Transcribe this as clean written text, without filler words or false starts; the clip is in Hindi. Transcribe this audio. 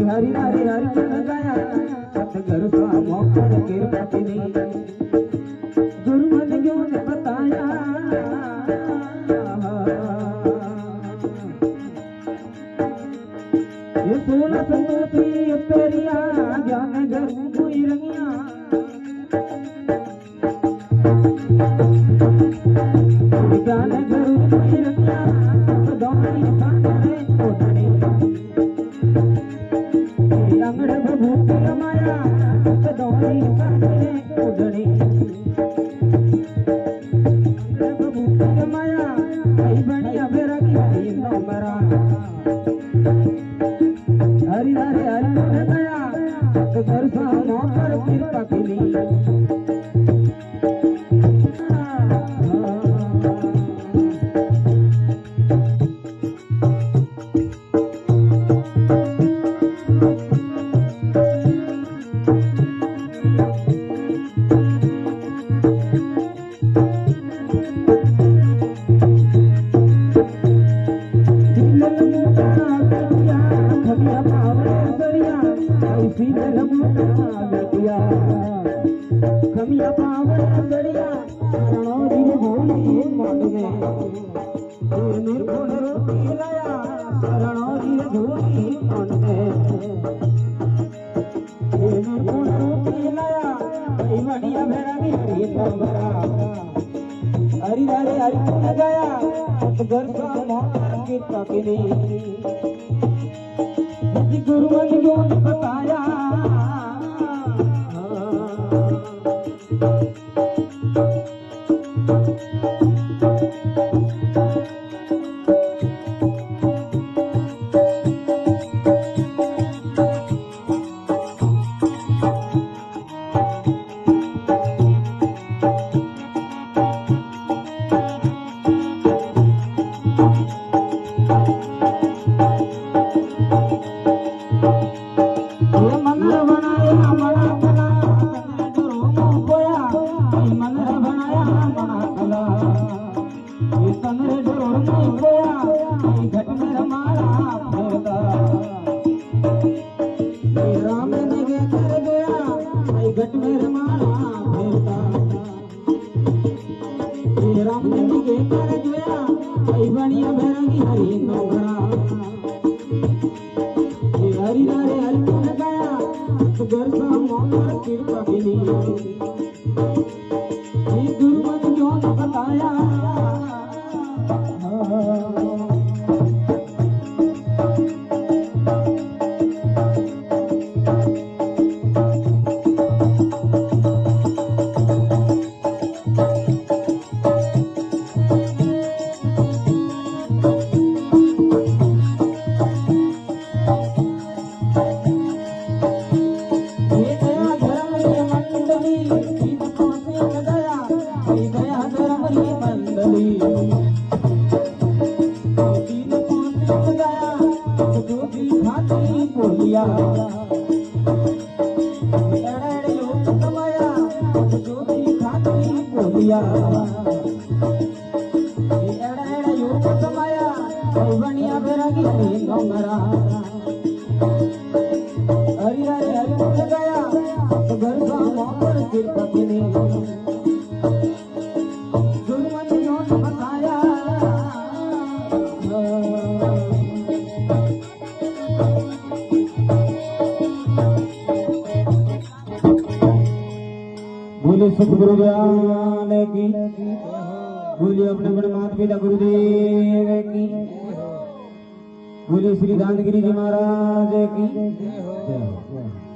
हरि हरि हरि गाया सतगुरु सा मोहन कृपा तेरी गुरु मन क्यों ने बताया ये 16 संतोषी पेरिया ज्ञान गरु कोई रंगिया ज्ञान गरु कोई रंगिया दोनी सामने कोठड़ी अंगड़ प्रभु की माया दोनी सामने कोठड़ी अंगड़ प्रभु की माया आई बढ़िया बेरगी हरी नंबरा हरि हरि हरि गया सतगुरु सा मोहन कृपा केली खमिया पावर सड़िया शरणों दिल भोली मोड़ में निर्गुण रोटी लाया शरणों दिल भोली मोड़ में निर्गुण रोटी लाया कई बढ़िया भेड़ा भी हरी नंबरा हरि हरि हरि गया सतगुरु सा मोहन कृपा केली गुरु मन क्यों ने बताया घट में रमाना फेरता राम जी के कर जोया आई बढ़िया भैरंगी हरी नंबरा हरि नारे हरि गुण गाया सतगुरु सा मोहन कृपा केली गुरु मन क्यों न बताया बोलिया बोलिया बढ़िया बेरगी हरी नंबरा हरि हरि हरि गया सतगुरु सा मोहन कृपा केली गुरु मन क्यों न बताया बोले सतगुरु ज्ञान की बोले अपने बड़े माता पिता गुरुदेव की बोले श्री दानगिरी जी महाराज की जय हो।